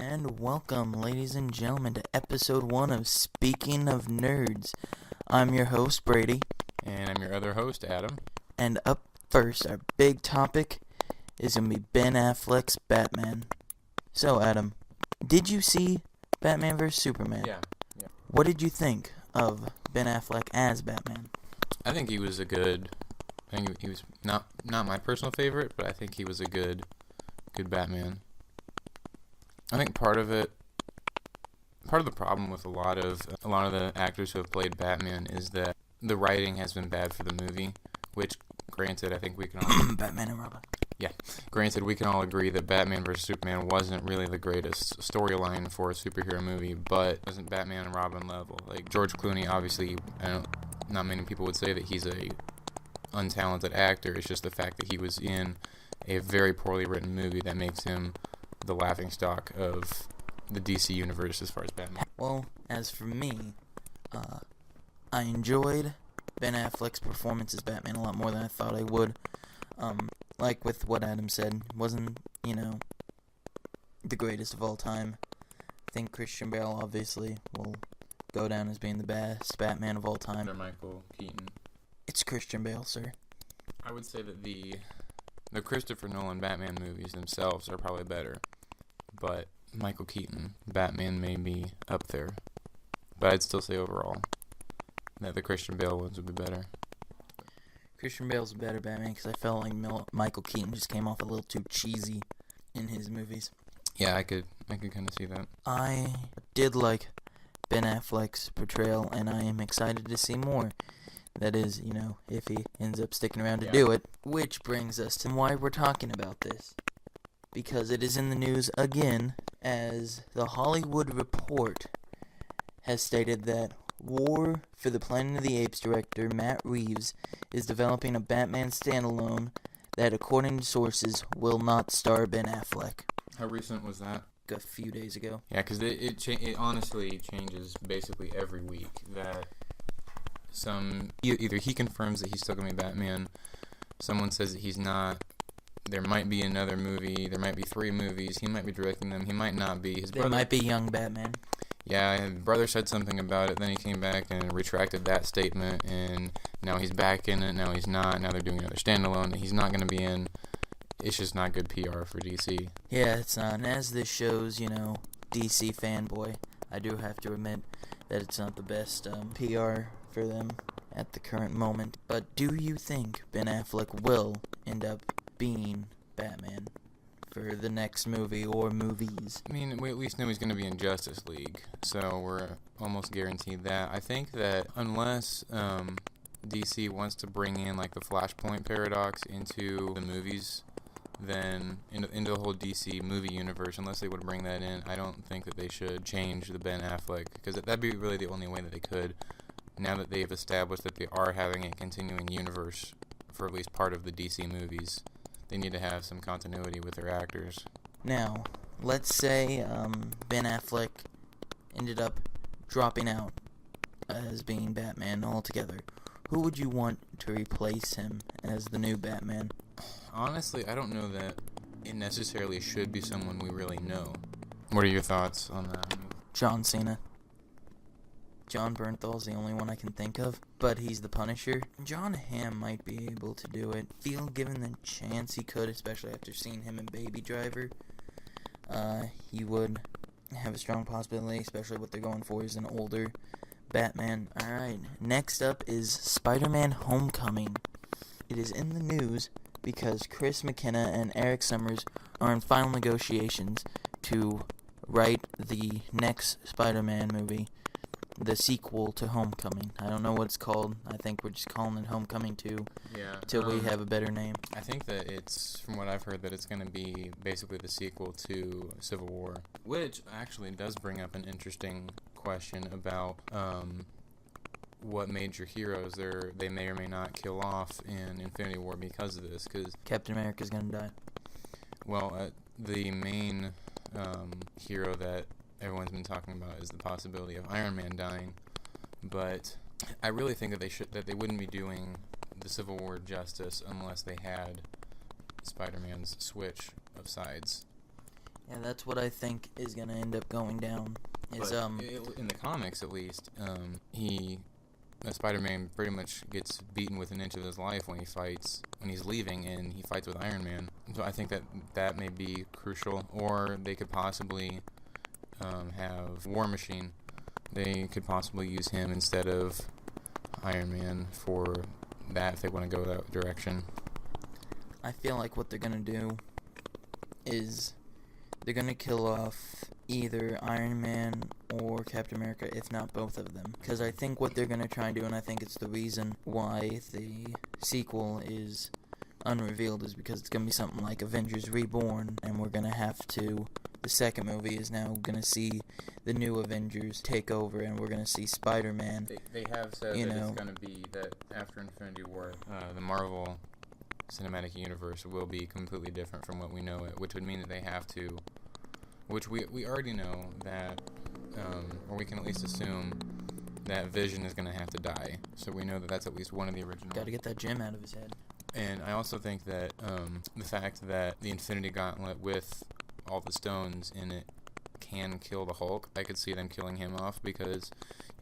And welcome, ladies and gentlemen, to episode 1 of Speaking of Nerds. I'm your host, Brady. And I'm your other host, Adam. And up first, our big topic is going to be Ben Affleck's Batman. So, Adam, did you see Batman vs. Superman? Yeah. What did you think of Ben Affleck as Batman? I think he was he was not my personal favorite, but I think he was a good Batman. I think part of the problem with a lot of the actors who have played Batman is that the writing has been bad for the movie, which, granted, I think we can all Batman and Robin. Yeah, granted, we can all agree that Batman vs. Superman wasn't really the greatest storyline for a superhero movie, but it wasn't Batman and Robin level. Like, George Clooney, obviously, not many people would say that he's a untalented actor. It's just the fact that he was in a very poorly written movie that makes him the laughingstock of the DC universe as far as Batman. Well, as for me, I enjoyed Ben Affleck's performance as Batman a lot more than I thought I would. Like with what Adam said, wasn't, the greatest of all time. I think Christian Bale obviously will go down as being the best Batman of all time. Or Michael Keaton. It's Christian Bale, sir. I would say that the Christopher Nolan Batman movies themselves are probably better, but Michael Keaton Batman may be up there. But I'd still say overall that the Christian Bale ones would be better. Christian Bale's a better Batman because I felt like Michael Keaton just came off a little too cheesy in his movies. Yeah, I could kind of see that. I did like Ben Affleck's portrayal, and I am excited to see more. That is, if he ends up sticking around to do it. Which brings us to why we're talking about this. Because it is in the news again, as The Hollywood Report has stated that War for the Planet of the Apes director Matt Reeves is developing a Batman standalone that, according to sources, will not star Ben Affleck. How recent was that? A few days ago. Yeah, because it honestly changes basically every week. That either he confirms that he's still going to be Batman, someone says that he's not. There might be another movie. There might be 3 movies. He might be directing them. He might not be. There might be young Batman. Yeah, his brother said something about it. Then he came back and retracted that statement. And now he's back in it. Now he's not. Now they're doing another standalone that he's not going to be in. It's just not good PR for DC. Yeah, it's not. And as this shows, DC fanboy, I do have to admit that it's not the best PR for them at the current moment. But do you think Ben Affleck will end up being Batman for the next movie or movies? I mean, we at least know he's going to be in Justice League, so we're almost guaranteed that. I think that unless DC wants to bring in like the Flashpoint paradox into the movies, then into the whole DC movie universe, unless they would bring that in, I don't think that they should change the Ben Affleck, because that'd be really the only way that they could, now that they've established that they are having a continuing universe for at least part of the DC movies. They need to have some continuity with their actors. Now, let's say Ben Affleck ended up dropping out as being Batman altogether. Who would you want to replace him as the new Batman? Honestly, I don't know that it necessarily should be someone we really know. What are your thoughts on that? John Cena. John Bernthal's the only one I can think of, but he's the Punisher. John Hamm might be able to do it. Feel given the chance he could, especially after seeing him in Baby Driver. He would have a strong possibility, especially what they're going for is an older Batman. Alright, next up is Spider-Man Homecoming. It is in the news because Chris McKenna and Eric Summers are in final negotiations to write the next Spider-Man movie, the sequel to Homecoming. I don't know what it's called. I think we're just calling it Homecoming 2 till we have a better name. I think that it's, from what I've heard, that it's going to be basically the sequel to Civil War, which actually does bring up an interesting question about what major heroes they may or may not kill off in Infinity War because of this. Cause, Captain America's going to die. Well, the main hero that everyone's been talking about is the possibility of Iron Man dying, but I really think that they wouldn't be doing the Civil War justice unless they had Spider-Man's switch of sides. Yeah, that's what I think is gonna end up going down. Is in the comics at least, Spider-Man pretty much gets beaten with an inch of his life when he's leaving, and he fights with Iron Man. So I think that may be crucial, or they could possibly have War Machine. They could possibly use him instead of Iron Man for that if they want to go that direction. I feel like what they're gonna do is they're gonna kill off either Iron Man or Captain America, if not both of them. Because I think what they're gonna try and do, and I think it's the reason why the sequel is unrevealed, is because it's gonna be something like Avengers Reborn, and we're gonna have to. The second movie is now gonna see the new Avengers take over, and we're gonna see Spider-Man. They have said it's gonna be that after Infinity War, the Marvel Cinematic Universe will be completely different from what we know it, which would mean that they have to, which we already know that, or we can at least assume that Vision is going to have to die. So we know that that's at least one of the original. Got to get that gem out of his head. And I also think that the fact that the Infinity Gauntlet with all the stones in it can kill the Hulk, I could see them killing him off, because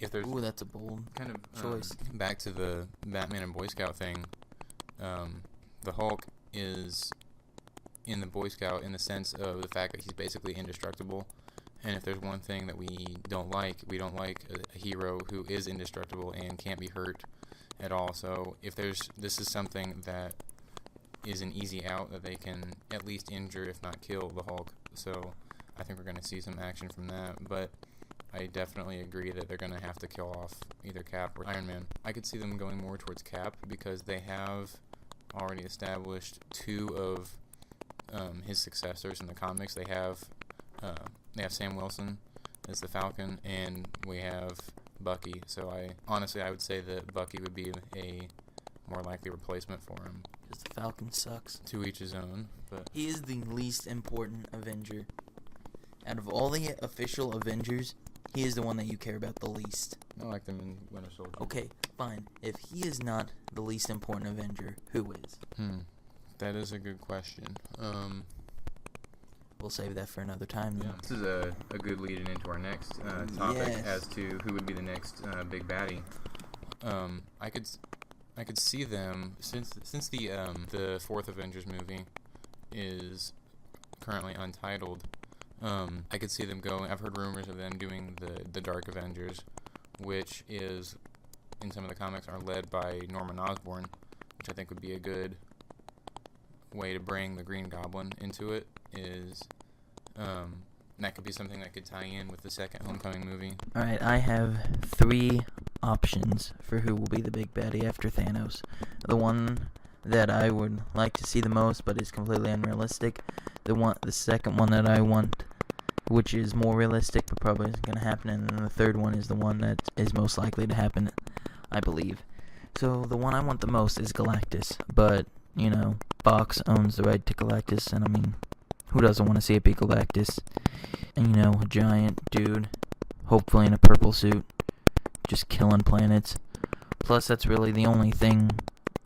if there's... Ooh, that's a bold kind of choice. Back to the Batman and Boy Scout thing, the Hulk is in the Boy Scout in the sense of the fact that he's basically indestructible. And if there's one thing that we don't like a hero who is indestructible and can't be hurt at all. So if this is something that is an easy out, that they can at least injure, if not kill, the Hulk. So I think we're going to see some action from that. But I definitely agree that they're going to have to kill off either Cap or Iron Man. I could see them going more towards Cap, because they have already established two of his successors in the comics. They have Sam Wilson as the Falcon, and we have Bucky. So I would say that Bucky would be a more likely replacement for him. Because the Falcon sucks. To each his own. But he is the least important Avenger. Out of all the official Avengers, he is the one that you care about the least. I like them in Winter Soldier. Okay, fine. If he is not the least important Avenger, who is? That is a good question. We'll save that for another time, then. Yeah. This is a good lead-in into our next topic as to who would be the next big baddie. I could see them, since the fourth Avengers movie is currently untitled. I could see them going. I've heard rumors of them doing the Dark Avengers, which is, in some of the comics, are led by Norman Osborn, which I think would be a good way to bring the Green Goblin into it. That could be something that could tie in with the second Homecoming movie. Alright, I have 3 options for who will be the big baddie after Thanos. The one that I would like to see the most, but is completely unrealistic. The second one that I want, which is more realistic, but probably isn't going to happen. And then the third one is the one that is most likely to happen, I believe. So the one I want the most is Galactus, but, Fox owns the right to Galactus, and I mean, who doesn't want to see it be Galactus? And, a giant dude, hopefully in a purple suit, just killing planets. Plus, that's really the only thing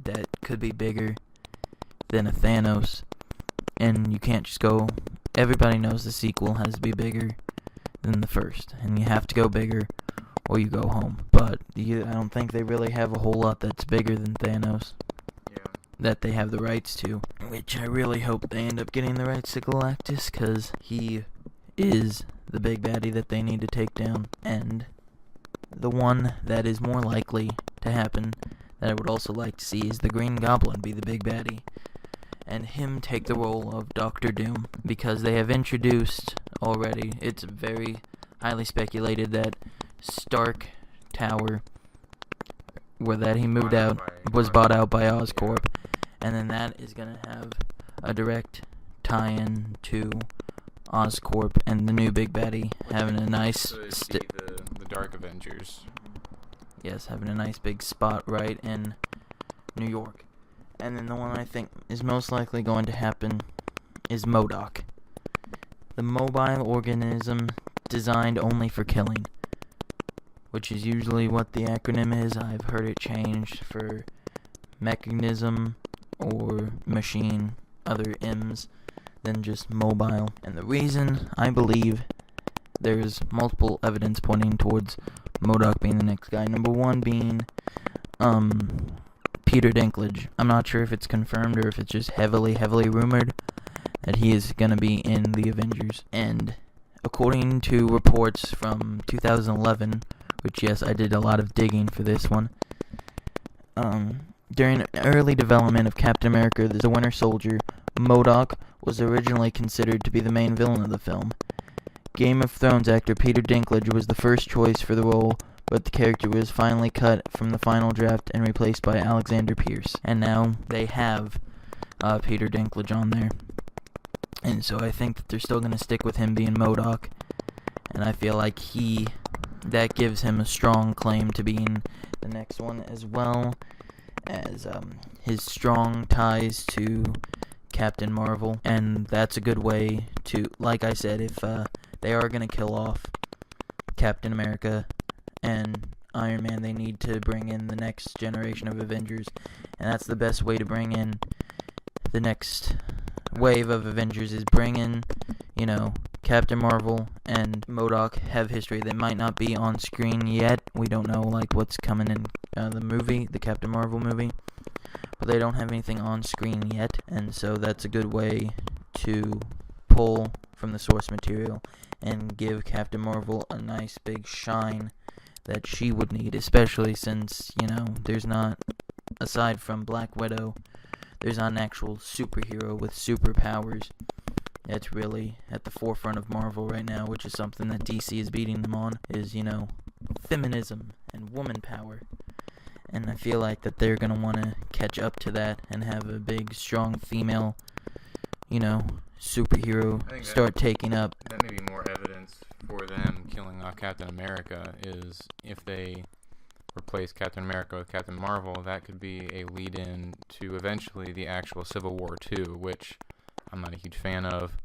that could be bigger than a Thanos. And you can't just go... Everybody knows the sequel has to be bigger than the first. And you have to go bigger, or you go home. But I don't think they really have a whole lot that's bigger than Thanos. That they have the rights to, which I really hope they end up getting the rights to Galactus, because he is the big baddie that they need to take down. And the one that is more likely to happen, that I would also like to see, is the Green Goblin be the big baddie, and him take the role of Doctor Doom, because they have introduced already, it's very highly speculated that Stark Tower, where that he moved out, was bought out by Oscorp. And then that is going to have a direct tie-in to Oscorp and the new big baddie having a nice... the Dark Avengers. Yes, having a nice big spot right in New York. And then the one I think is most likely going to happen is MODOK. The mobile organism designed only for killing, which is usually what the acronym is. I've heard it changed for mechanism or machine, other M's than just mobile. And the reason I believe there's multiple evidence pointing towards MODOK being the next guy. Number one being Peter Dinklage. I'm not sure if it's confirmed or if it's just heavily rumored that he is going to be in the Avengers. And according to reports from 2011, which, yes, I did a lot of digging for this one, during early development of Captain America the Winter Soldier, MODOK was originally considered to be the main villain of the film. Game of Thrones actor Peter Dinklage was the first choice for the role, but the character was finally cut from the final draft and replaced by Alexander Pierce. And now they have Peter Dinklage on there. And so I think that they're still going to stick with him being MODOK. And I feel like that gives him a strong claim to being the next one, as well as his strong ties to Captain Marvel. And that's a good way to, like I said, if they are going to kill off Captain America and Iron Man, they need to bring in the next generation of Avengers. And that's the best way to bring in the next wave of Avengers, is bring in, Captain Marvel and MODOK have history. They might not be on screen yet. We don't know, what's coming in the Captain Marvel movie. But they don't have anything on screen yet. And so that's a good way to pull from the source material and give Captain Marvel a nice big shine that she would need, especially since, there's not, aside from Black Widow, there's not an actual superhero with superpowers that's really at the forefront of Marvel right now, which is something that DC is beating them on, is, feminism and woman power. And I feel like that they're going to want to catch up to that and have a big, strong female, superhero start taking up. That may be more evidence for them killing off Captain America, is if they replace Captain America with Captain Marvel, that could be a lead-in to eventually the actual Civil War 2, which I'm not a huge fan of,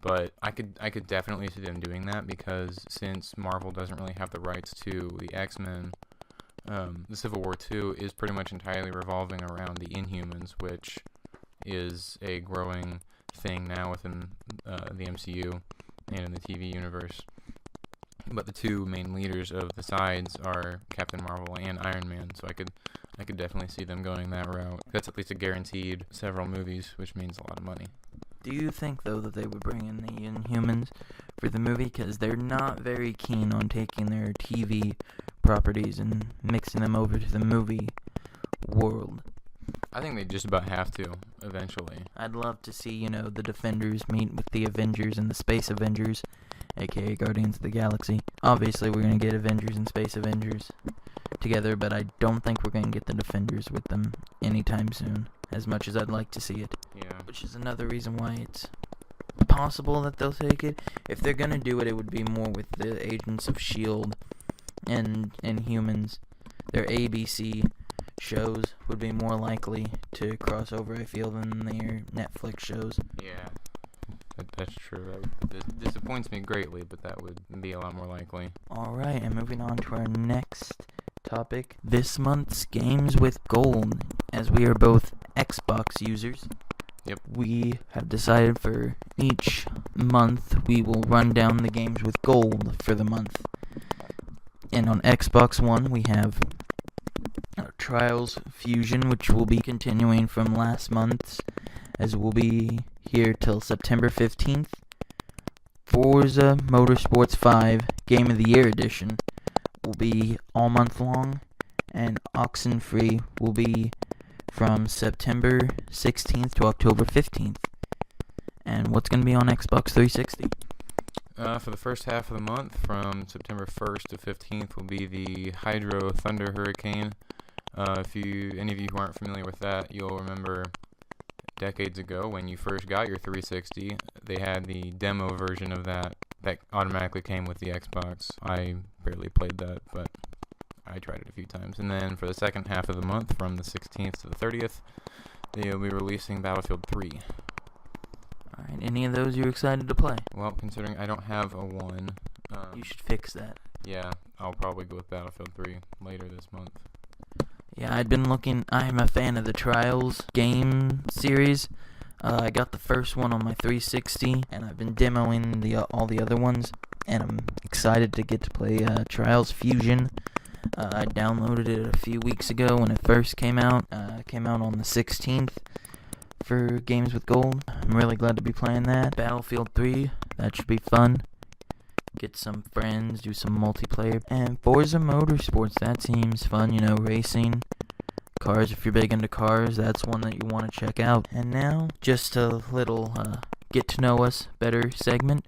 but I could definitely see them doing that, because since Marvel doesn't really have the rights to the X-Men, the Civil War 2 is pretty much entirely revolving around the Inhumans, which is a growing thing now within the MCU and in the TV universe. But the two main leaders of the sides are Captain Marvel and Iron Man, so I could definitely see them going that route. That's at least a guaranteed several movies, which means a lot of money. Do you think, though, that they would bring in the Inhumans for the movie? Because they're not very keen on taking their TV properties and mixing them over to the movie world. I think they just about have to, eventually. I'd love to see, the Defenders meet with the Avengers and the Space Avengers, aka Guardians of the Galaxy. Obviously, we're going to get Avengers and Space Avengers together, but I don't think we're going to get the Defenders with them anytime soon, as much as I'd like to see it. Yeah. Which is another reason why it's possible that they'll take it. If they're going to do it, it would be more with the Agents of S.H.I.E.L.D. and Humans. Their ABC shows would be more likely to cross over, I feel, than their Netflix shows. Yeah. That's true. That disappoints me greatly, but that would be a lot more likely. Alright, and moving on to our next topic. This month's Games with Gold. As we are both Xbox users, Yep. we have decided for each month we will run down the games with gold for the month. And on Xbox One, we have Trials Fusion, which will be continuing from last month's, as we'll be here till September 15th. Forza Motorsports 5 Game of the Year Edition will be all month long, and Oxenfree will be from September 16th to October 15th. And what's going to be on Xbox 360? For the first half of the month, from September 1st to 15th, will be the Hydro Thunder Hurricane. If any of you who aren't familiar with that, you'll remember decades ago when you first got your 360, they had the demo version of that automatically came with the Xbox. I barely played that, but I tried it a few times. And then for the second half of the month, from the 16th to the 30th, they'll be releasing Battlefield 3. Alright, any of those you're excited to play? Well, considering I don't have a one, You should fix that. yeah, I'll probably go with Battlefield 3 later this month. Yeah, I'd been looking. I'm a fan of the Trials game series. I got the first one on my 360, and I've been demoing all the other ones, and I'm excited to get to play Trials Fusion. I downloaded it a few weeks ago when it first came out. It came out on the 16th for Games with Gold. I'm really glad to be playing that. Battlefield 3, that should be fun. Get some friends, do some multiplayer. And Forza Motorsports, that seems fun, racing. Cars, if you're big into cars, that's one that you want to check out. And now, just a little get to know us better segment.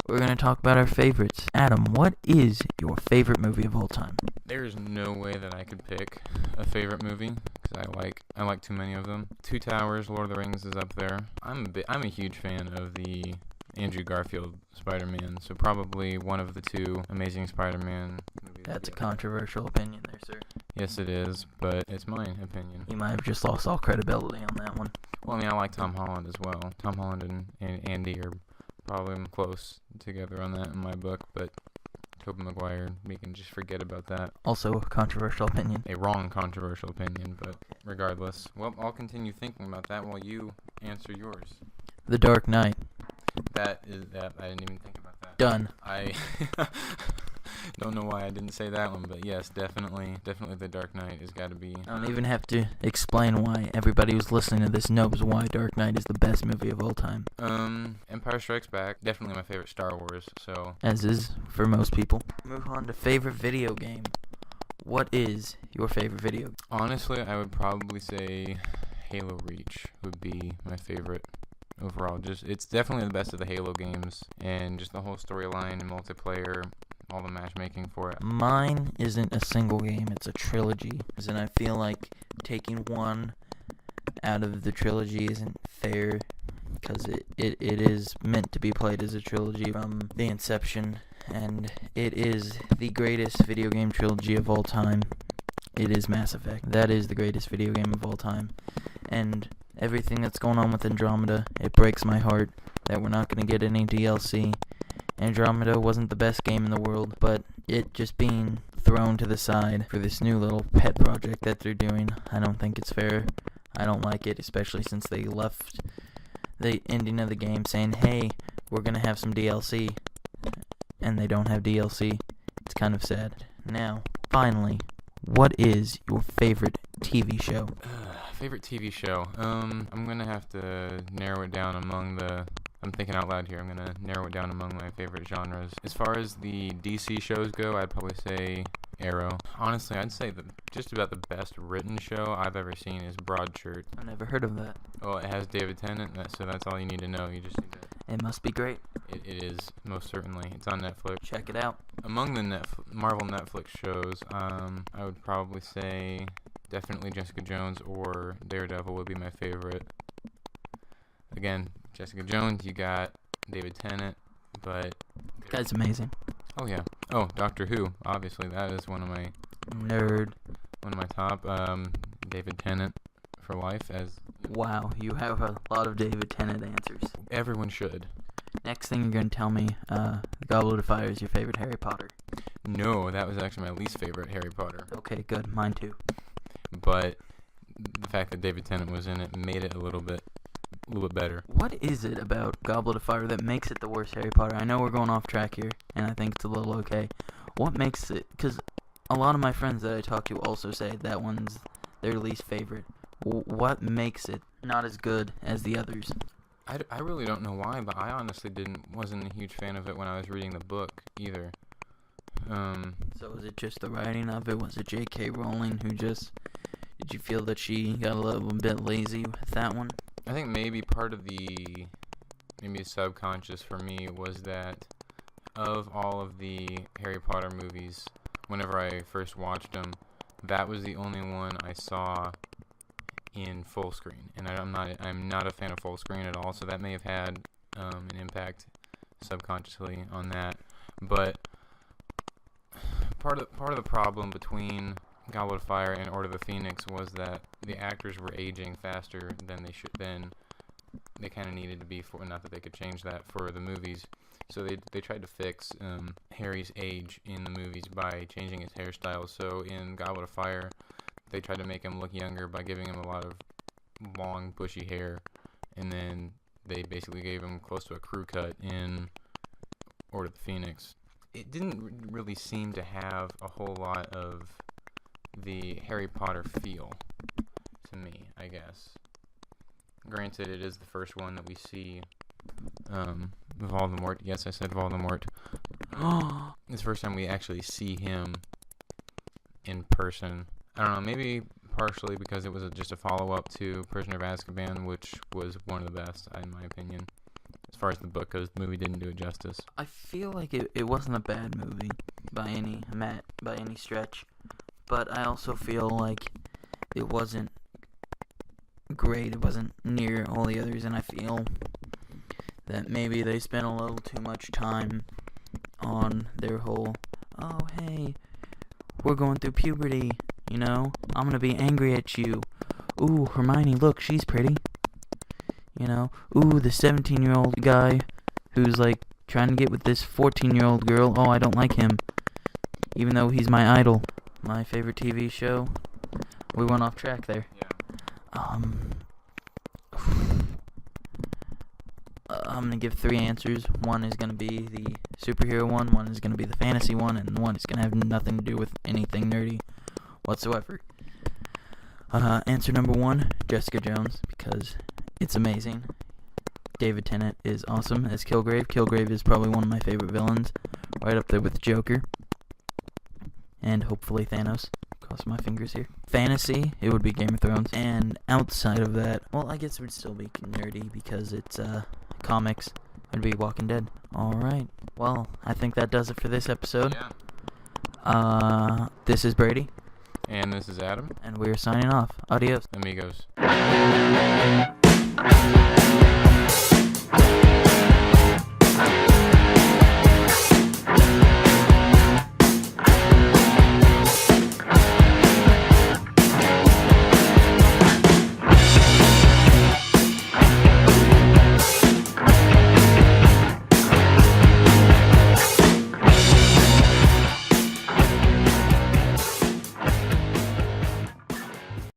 We're going to talk about our favorites. Adam, what is your favorite movie of all time? There's no way that I could pick a favorite movie because I like too many of them. Two Towers, Lord of the Rings is up there. I'm a huge fan of the Andrew Garfield Spider-Man, so probably one of the two Amazing Spider-Man movies. That's a controversial opinion there, sir. Yes, it is, but it's my opinion. You might have just lost all credibility on that one. Well, I like Tom Holland as well. Tom Holland and Andy are probably close together on that in my book, but Tobey Maguire, we can just forget about that. Also a controversial opinion. A wrong controversial opinion, but regardless. Well, I'll continue thinking about that while you answer yours. The Dark Knight. That I didn't even think about that. Done. I don't know why I didn't say that one, but yes, definitely The Dark Knight has got to be. I don't even have to explain why everybody who's listening to this knows why Dark Knight is the best movie of all time. Empire Strikes Back, definitely my favorite Star Wars, so. As is for most people. Move on to favorite video game. What is your favorite video game? Honestly, I would probably say Halo Reach would be my favorite. Overall, it's definitely the best of the Halo games, and just the whole storyline and multiplayer, all the matchmaking for it. Mine isn't a single game, it's a trilogy, and I feel like taking one out of the trilogy isn't fair, because it is meant to be played as a trilogy from the inception, and it is the greatest video game trilogy of all time. It is Mass Effect. That is the greatest video game of all time, and everything that's going on with Andromeda, it breaks my heart that we're not going to get any DLC. Andromeda wasn't the best game in the world, but it just being thrown to the side for this new little pet project that they're doing, I don't think it's fair. I don't like it, especially since they left the ending of the game saying, hey, we're going to have some DLC, and they don't have DLC. It's kind of sad. Now, finally, what is your favorite TV show? Favorite TV show? I'm gonna have to narrow it down I'm thinking out loud here. I'm gonna narrow it down among my favorite genres. As far as the DC shows go, I'd probably say Arrow. Honestly, I'd say just about the best written show I've ever seen is Broadchurch. I've never heard of that. Well, it has David Tennant, so that's all you need to know. You just need to. It must be great. It is, most certainly. It's on Netflix. Check it out. Among the Marvel Netflix shows, I would probably say definitely Jessica Jones or Daredevil would be my favorite. Again, Jessica Jones, you got David Tennant, but. Guy's amazing. Oh, yeah. Oh, Doctor Who, obviously. That is one of my. Nerd. One of my top. David Tennant for life as. Wow, you have a lot of David Tennant answers. Everyone should. Next thing you're going to tell me, The Goblet of Fire is your favorite Harry Potter. No, that was actually my least favorite Harry Potter. Okay, good. Mine too. But the fact that David Tennant was in it made it a little bit better. What is it about Goblet of Fire that makes it the worst Harry Potter? I know we're going off track here, and I think it's a little okay. What makes it... Because a lot of my friends that I talk to also say that one's their least favorite. What makes it not as good as the others? I really don't know why, but I honestly wasn't a huge fan of it when I was reading the book either. So was it just the writing of it? Was it J.K. Rowling who just... Did you feel that she got a little bit lazy with that one? I think maybe part of maybe subconscious for me was that of all of the Harry Potter movies, whenever I first watched them, that was the only one I saw in full screen, and I'm not a fan of full screen at all, so that may have had an impact subconsciously on that. But part of the problem between Goblet of Fire and Order of the Phoenix was that the actors were aging faster than they kind of needed to be for. Not that they could change that for the movies, so they tried to fix Harry's age in the movies by changing his hairstyle. So in Goblet of Fire, they tried to make him look younger by giving him a lot of long, bushy hair, and then they basically gave him close to a crew cut in Order of the Phoenix. It didn't really seem to have a whole lot of the Harry Potter feel to me, I guess. Granted, it is the first one that we see Voldemort. Yes, I said Voldemort. It's the first time we actually see him in person. I don't know, maybe partially because it was just a follow-up to Prisoner of Azkaban, which was one of the best, in my opinion. As far as the book goes, the movie didn't do it justice. I feel like it wasn't a bad movie by any stretch, but I also feel like it wasn't great. It wasn't near all the others, and I feel that maybe they spent a little too much time on their whole, oh, hey, we're going through puberty, you know? I'm gonna be angry at you. Ooh, Hermione, look, she's pretty. You know? Ooh, the 17-year-old guy who's, like, trying to get with this 14-year-old girl. Oh, I don't like him. Even though he's my idol. My favorite TV show. We went off track there. Yeah. I'm gonna give 3 answers. One is gonna be the superhero one is gonna be the fantasy one, and one is gonna have nothing to do with anything nerdy whatsoever. Answer number 1, Jessica Jones, because it's amazing. David Tennant is awesome as Kilgrave. Kilgrave is probably one of my favorite villains, right up there with Joker, and hopefully Thanos. Cross my fingers here. Fantasy, it would be Game of Thrones, and outside of that, well, I guess it would still be nerdy because it's comics. It would be Walking Dead. Alright, well, I think that does it for this episode. Yeah. This is Brady. And this is Adam. And we're signing off. Adios. Amigos.